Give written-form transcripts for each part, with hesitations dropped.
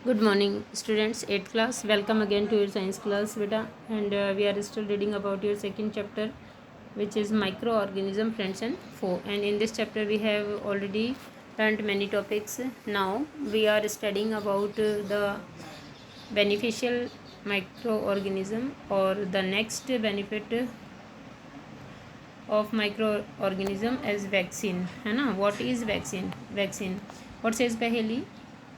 Good morning, students. 8th class. Welcome again to your science class, beta. And we are still reading about your second chapter, which is microorganism, friends and foe. And in this chapter, we have already learned many topics. Now we are studying about the beneficial microorganism, or the next benefit of microorganism as vaccine, है ना. What is vaccine? What says पहली,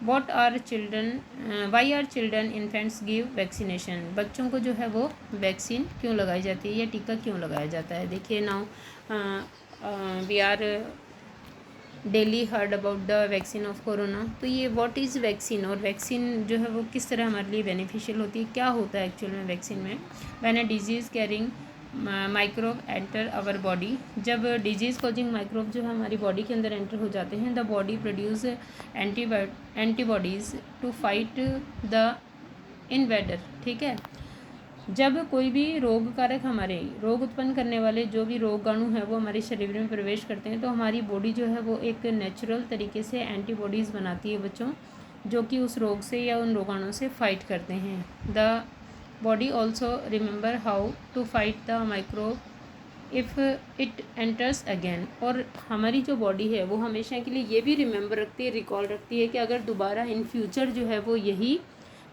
what are children, why are children infants give vaccination? बच्चों को जो है वो vaccine क्यों लगाई जाती है या टीका क्यों लगाया जाता है. देखिए now we are daily heard about the vaccine of corona. तो ये व्हाट इज़ वैक्सीन, और वैक्सीन जो है वो किस तरह हमारे लिए बेनिफिशियल होती है, क्या होता है एक्चुअल में वैक्सीन में. When a disease carrying microbe enter our body, जब डिजीज़ कॉजिंग माइक्रोब जो है हमारी बॉडी के अंदर एंटर हो जाते हैं, the body produce antibodies to fight the invader. ठीक है, जब कोई भी रोग कारक, हमारे रोग उत्पन्न करने वाले जो भी रोगाणु हैं वो हमारे शरीर में प्रवेश करते हैं, तो हमारी बॉडी जो है वो एक नेचुरल तरीके से एंटीबॉडीज़ बनाती है बच्चों, जो कि उस रोग से या उन रोगाणुओं से फाइट करते हैं. The body also remember how to fight the microbe if it enters again. और हमारी जो बॉडी है वो हमेशा के लिए ये भी रिमेंबर रखती है, रिकॉल रखती है कि अगर दोबारा इन फ्यूचर जो है वो यही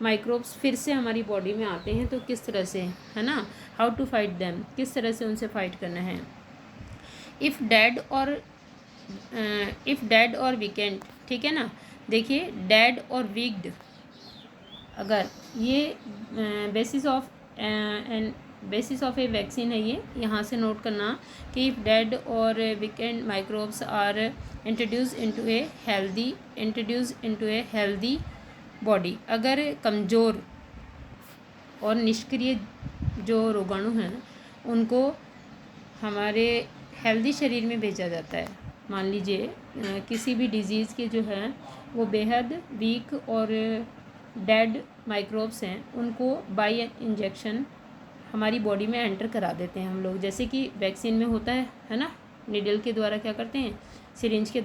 माइक्रोब्स फिर से हमारी बॉडी में आते हैं तो किस तरह से, है ना, हाउ टू फाइट देम, किस तरह से उनसे फाइट करना है. इफ़ डेड और वीकेंड. ठीक है ना, देखिए डेड और वीक्ड, अगर ये बेसिस ऑफ ए वैक्सीन है, ये यहाँ से नोट करना कि इफ़ डेड और weakened microbes are introduce into a healthy body. अगर कमज़ोर और निष्क्रिय जो रोगाणु हैं उनको हमारे हेल्दी शरीर में भेजा जाता है. मान लीजिए किसी भी डिजीज़ के जो है वो बेहद वीक और डेड माइक्रोब्स हैं, उनको बाय इंजेक्शन हमारी बॉडी में एंटर करा देते हैं हम लोग, जैसे कि वैक्सीन में होता है ना. निडल के द्वारा क्या करते हैं, सिरिंज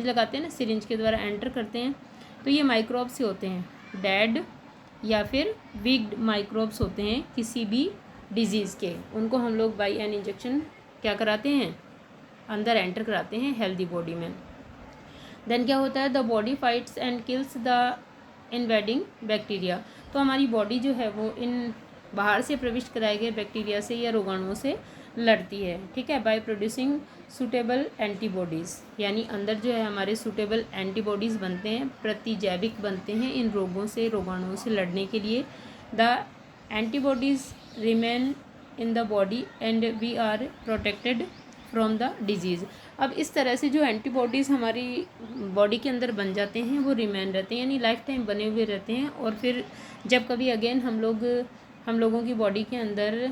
लगाते हैं ना, सिरिंज के द्वारा एंटर करते हैं. तो ये माइक्रोब्स ही होते हैं, डेड या फिर वीक्ड माइक्रोब्स होते हैं किसी भी डिजीज़ के. उनको हम लोग बाई एन इंजेक्शन क्या कराते हैं, अंदर एंटर कराते हैं हेल्दी बॉडी में. देन क्या होता है, the body fights and kills the invading bacteria. तो हमारी बॉडी जो है वो इन बाहर से प्रविष्ट कराए गए बैक्टीरिया से या रोगाणुओं से लड़ती है. ठीक है, बाय प्रोड्यूसिंग सूटेबल एंटीबॉडीज़, यानी अंदर जो है हमारे सूटेबल एंटीबॉडीज़ बनते हैं, प्रतिजैविक बनते हैं इन रोगों से, रोगाणुओं से लड़ने के लिए. The antibodies remain in the body and we are protected from the disease. अब इस तरह से जो एंटीबॉडीज़ हमारी बॉडी के अंदर बन जाते हैं वो रिमेन रहते हैं, यानी लाइफ टाइम बने हुए रहते हैं. और फिर जब कभी अगेन हम लोगों की बॉडी के अंदर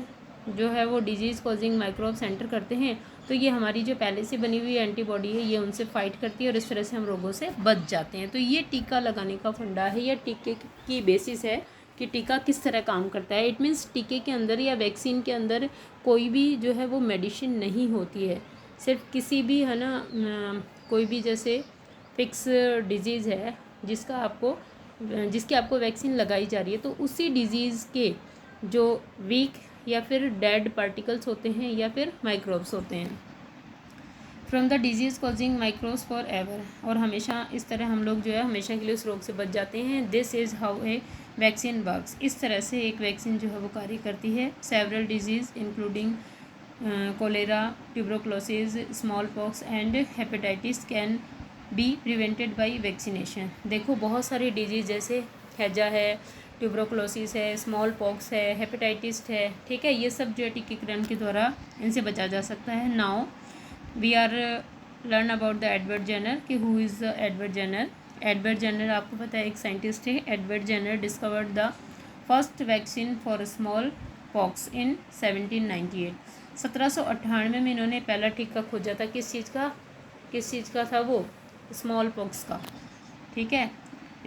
जो है वो डिजीज़ कॉजिंग माइक्रोब्स एंटर करते हैं, तो ये हमारी जो पहले से बनी हुई एंटीबॉडी है ये उनसे फाइट करती है और इस तरह से हम रोगों से बच जाते हैं. तो ये टीका लगाने का फंडा है, या टीके की बेसिस है कि टीका किस तरह काम करता है. इट मीन्स टीके के अंदर या वैक्सीन के अंदर कोई भी जो है वो मेडिसिन नहीं होती है, सिर्फ किसी भी, है ना, कोई भी जैसे फिक्स डिजीज़ है जिसकी आपको वैक्सीन लगाई जा रही है, तो उसी डिजीज़ के जो वीक या फिर डेड पार्टिकल्स होते हैं या फिर माइक्रोब्स होते हैं. From the disease causing microbes for ever, और हमेशा इस तरह हम लोग जो है हमेशा के लिए उस रोग से बच जाते हैं. This is how a vaccine works. इस तरह से एक वैक्सीन जो है वो कार्य करती है. Several disease including cholera, tuberculosis, small pox and hepatitis can be prevented by vaccination. देखो बहुत सारी डिजीज़ जैसे हैजा है, ट्यूबरकुलोसिस है, स्मॉल पॉक्स है, हेपेटाइटिस है. ठीक है, ये सब जो है टीकाकरण के द्वारा इनसे बचा जा सकता है. Now we are learn about the Edward Jenner कि who is the Edward Jenner. Edward Jenner आपको पता है एक साइंटिस्ट है. Edward Jenner discovered the first vaccine for small pox in 1798. 1798 में इन्होंने पहला टीका खोजा था. किस चीज़ का था वो, स्मॉल पॉक्स का. ठीक है,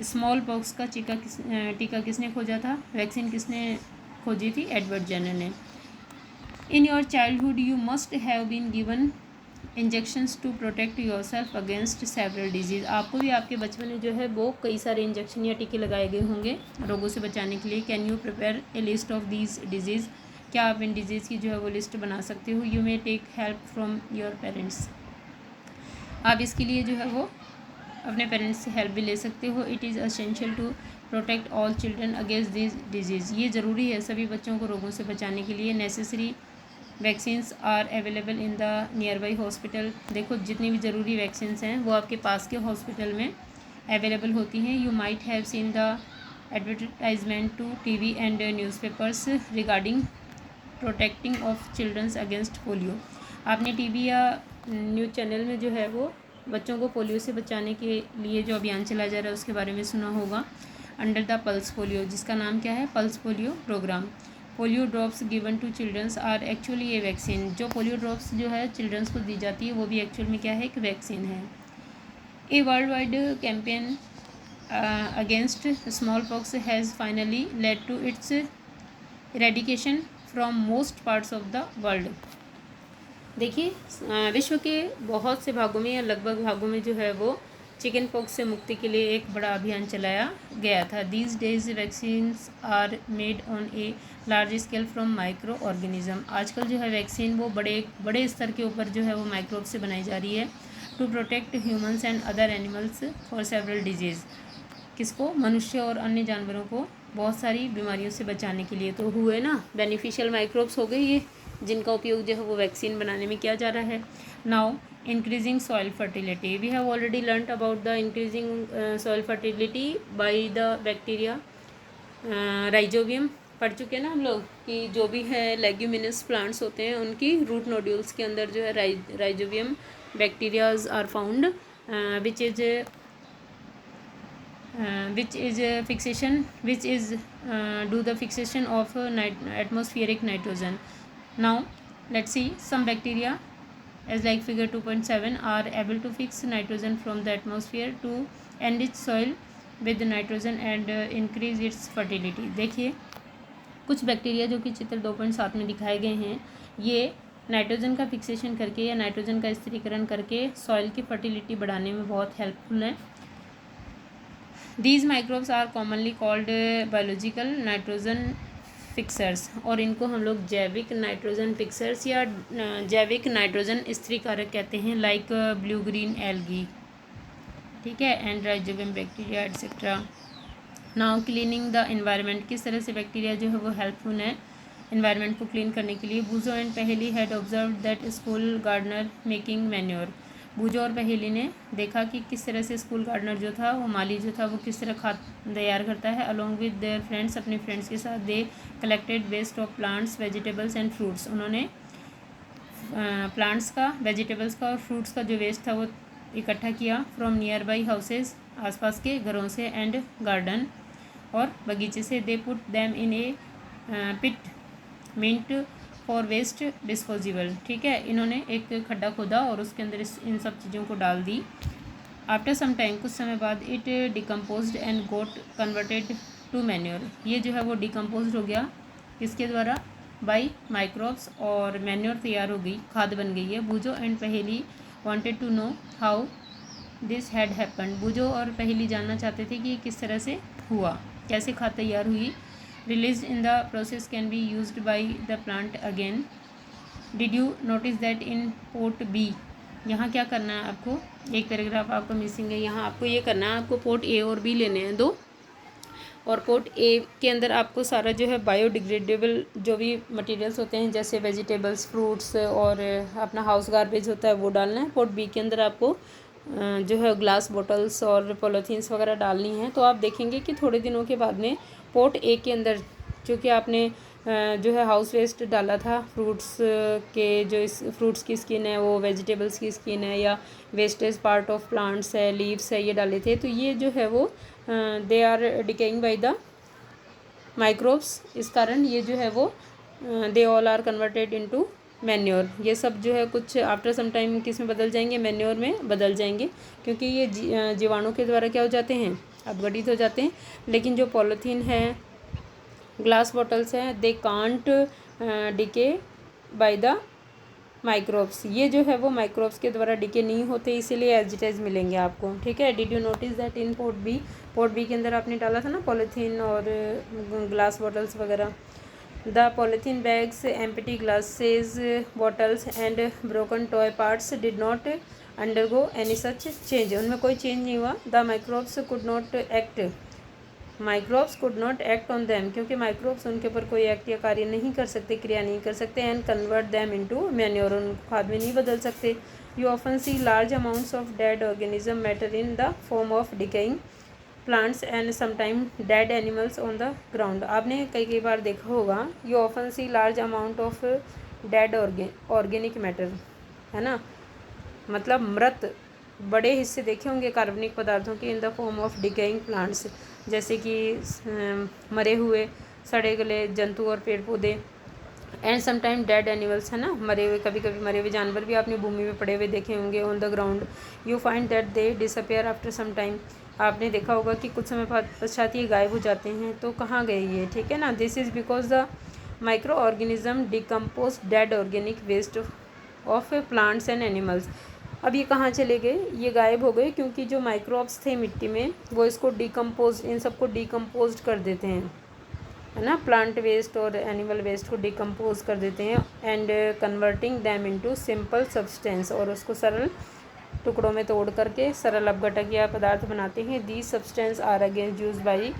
स्मॉल पॉक्स का टीका किसने खोजा था, वैक्सीन किसने खोजी थी, एडवर्ड जेनर ने. In your childhood you must have been given injections to protect yourself against several disease. आपको भी आपके बचपन में जो है वो कई सारे इंजेक्शन या टीके लगाए गए होंगे रोगों से बचाने के लिए। Can you prepare a list of these disease. क्या आप इन डिजीज़ की जो है वो लिस्ट बना सकते हो। You may take help from your parents. आप इसके लिए जो है वो अपने पेरेंट्स से हेल्प भी ले सकते हो। It is essential to protect all children against this disease. ये ज़रूरी है सभी बच्चों को रोगों से बचाने के लिए। Necessary vaccines are available in the nearby hospital. देखो जितनी भी ज़रूरी वैक्सीन्स हैं वो आपके पास के हॉस्पिटल में अवेलेबल होती हैं। You might have seen the advertisement to TV and newspapers regarding protecting of childrens against polio. आपने टीवी या न्यूज़ चैनल में जो है वो बच्चों को पोलियो से बचाने के लिए जो अभियान चलाया जा रहा है उसके बारे में सुना होगा। अंडर द पल्स पोलियो, जिसका नाम क्या है, pulse polio programme. Polio drops given to childrens are actually a vaccine. जो पोलियो ड्रॉप्स जो है चिल्ड्रंस को दी जाती है वो भी एक्चुअल में क्या है, एक वैक्सीन है। A world wide campaign against small pox has finally led to its eradication from most parts of the world. देखिए विश्व के बहुत से भागों में या लगभग भागों में जो है वो चिकन पॉक्स से मुक्ति के लिए एक बड़ा अभियान चलाया गया था। These days vaccines are made on a large scale from microorganism. आजकल जो है वैक्सीन वो बड़े स्तर के ऊपर जो है वो माइक्रोब से बनाई जा रही है। To protect humans and other animals for several disease. किसको, मनुष्य और अन्य जानवरों को बहुत सारी बीमारियों से बचाने के लिए। तो हुए ना बेनिफिशियल माइक्रोब्स हो गए ये, जिनका उपयोग जो है वो वैक्सीन बनाने में किया जा रहा है। Now increasing soil fertility. We have already learned about the increasing soil fertility by the bacteria rhizobium. पढ़ चुके हैं ना हम लोग कि जो भी है लेग्यूमिनस प्लांट्स होते हैं उनकी रूट नोड्यूल्स के अंदर जो है rhizobium bacterias are found which is do the fixation of atmospheric nitrogen. Now let's see some bacteria as like figure 2.7 are able to fix nitrogen from the atmosphere to enrich soil with nitrogen and increase its fertility. देखिए कुछ bacteria जो कि चित्र 2.7 में दिखाए गए हैं ये नाइट्रोजन का फिक्सेशन करके या नाइट्रोजन का स्थिरीकरण करके सॉइल की फर्टिलिटी बढ़ाने में बहुत हेल्पफुल है। These microbes are commonly called biological nitrogen fixers, और इनको हम लोग जैविक नाइट्रोजन फिक्सर्स या जैविक नाइट्रोजन स्थिरीकारक कहते हैं, लाइक ब्लू ग्रीन एल्गी, ठीक है, and rhizobium bacteria etcetera. Now cleaning the environment. किस तरह से बैक्टीरिया जो है वो हेल्पफुल है एनवायरनमेंट को क्लीन करने के लिए। Boojho and Paheli had observe that school gardener making manure. Boojho और पहेली ने देखा कि किस तरह से स्कूल गार्डनर जो था वो माली जो था वो किस तरह खाद तैयार करता है। अलोंग विद देयर फ्रेंड्स, अपने फ्रेंड्स के साथ, they collected waste of plants vegetables and fruits. उन्होंने प्लांट्स का, वेजिटेबल्स का और फ्रूट्स का जो वेस्ट था वो इकट्ठा किया फ्रॉम नियर बाई हाउसेज, आसपास के घरों से, एंड गार्डन और बगीचे से। They put them in a pit meant for waste disposable, ठीक है, इन्होंने एक खड्डा खोदा और उसके अंदर इन सब चीज़ों को डाल दी। आफ्टर सम टाइम, कुछ समय बाद, it decomposed and got converted to manure. ये जो है वो डिकम्पोज्ड हो गया किसके द्वारा, बाई माइक्रोब्स, और मैन्योर तैयार हो गई, खाद बन गई है। Boojho and Paheli wanted to know how this had happened. Boojho और पहेली जानना चाहते थे कि ये किस तरह से हुआ, कैसे खाद तैयार हुई। Released in the process can be used by the plant again. Did you notice that in pot B? यहाँ क्या करना है आपको, एक पैराग्राफ आपको मिसिंग है, यहाँ आपको ये करना है, आपको पोर्ट ए और बी लेने हैं दो, और पोर्ट ए के अंदर आपको सारा जो है बायोडिग्रेडेबल जो भी मटेरियल्स होते हैं जैसे वेजिटेबल्स, फ्रूट्स और अपना हाउस गार्बेज होता है वो डालना है। पोर्ट बी के अंदर आपको जो है ग्लास बॉटल्स और पॉलीथीन्स वगैरह डालनी है। तो आप देखेंगे कि थोड़े दिनों के बाद में पोर्ट ए के अंदर जो कि आपने जो है हाउस वेस्ट डाला था, फ्रूट्स के जो इस फ्रूट्स की स्किन है, वो वेजिटेबल्स की स्किन है, या वेस्टेज पार्ट ऑफ प्लांट्स है, लीव्स है, ये डाले थे, तो ये जो है वो they are decaying by the microbes. इस कारण ये जो है वो they all are converted into manure. ये सब जो है कुछ आफ्टर सम टाइम किस में बदल जाएंगे, मैन्योर में बदल जाएंगे, क्योंकि ये जीवाणु के द्वारा क्या हो जाते हैं, अपघटित हो जाते हैं। लेकिन जो पॉलीथीन है, ग्लास बॉटल्स हैं, they can't decay bye the microbes, ये जो है वो माइक्रोब्स के द्वारा डिके नहीं होते, इसीलिए एज इट इज़ मिलेंगे आपको, ठीक है। Did you notice that in port B के अंदर आपने डाला था ना पॉलीथीन और ग्लास बॉटल्स वगैरह। The polythene bags, empty glasses bottles and broken toy parts did not undergo any such change, उनमें कोई चेंज नहीं हुआ। The microbes could not act on them, क्योंकि माइक्रोब्स उनके ऊपर कोई एक्ट या कार्य नहीं कर सकते, क्रिया नहीं कर सकते। And convert them into manure, उनको खाद में नहीं बदल सकते। You often see large amounts of dead organism matter in the form of decaying plants and sometime dead animals on the ground. आपने कई बार देखा होगा, you often see large amount of dead organic matter, है ना, मतलब मृत बड़े हिस्से देखे होंगे कार्बनिक पदार्थों के इन the form of decaying plants, जैसे कि मरे हुए सड़े गले जंतु और पेड़ पौधे। एंड समटाइम डेड एनिमल्स, है ना, मरे हुए, कभी कभी मरे हुए जानवर भी आपने भूमि में पड़े हुए देखे होंगे on the ground. You find that they disappear after some time, आपने देखा होगा कि कुछ समय पश्चात ये गायब हो जाते हैं, तो कहाँ गए ये, ठीक है ना। This is because the micro organism decompose dead organic waste of plants and animals. अब ये कहाँ चले गए, ये गायब हो गए, क्योंकि जो माइक्रोब्स थे मिट्टी में वो इसको डिकम्पोज, इन सबको डिकम्पोज कर देते हैं, है ना, प्लांट वेस्ट और एनिमल वेस्ट को डिकम्पोज कर देते हैं। And converting them into simple substance, और उसको सरल टुकड़ों में तोड़ करके सरल अपघटक या पदार्थ बनाते हैं। These substance are again use by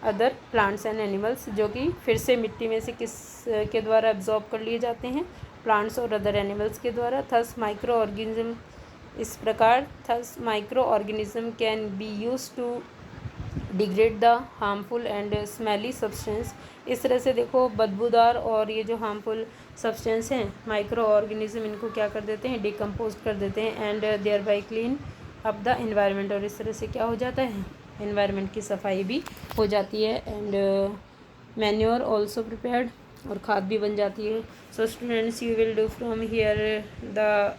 other plants and animals, जो कि फिर से मिट्टी में से किस के द्वारा एब्जॉर्ब कर लिए जाते हैं, प्लांट्स और अदर एनिमल्स के द्वारा। थस माइक्रो ऑर्गेनिज्म, इस प्रकार thus micro organism can be use to degrade the harmful and smelly substance. इस तरह से देखो बदबूदार और ये जो हार्मफुल सब्सटेंस हैं, माइक्रो ऑर्गेनिज्म इनको क्या कर देते हैं, डिकम्पोज कर देते हैं। And thereby clean up the environment, और इस तरह से क्या हो जाता है, एनवायरनमेंट की सफाई भी हो जाती है। एंड मैन्योर ऑल्सो प्रिपेयर्ड, और खाद भी बन जाती है। So students, you will do from here the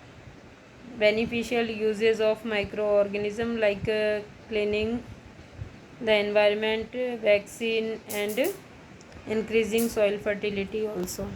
beneficial uses of microorganism like cleaning the environment, vaccine and increasing soil fertility also.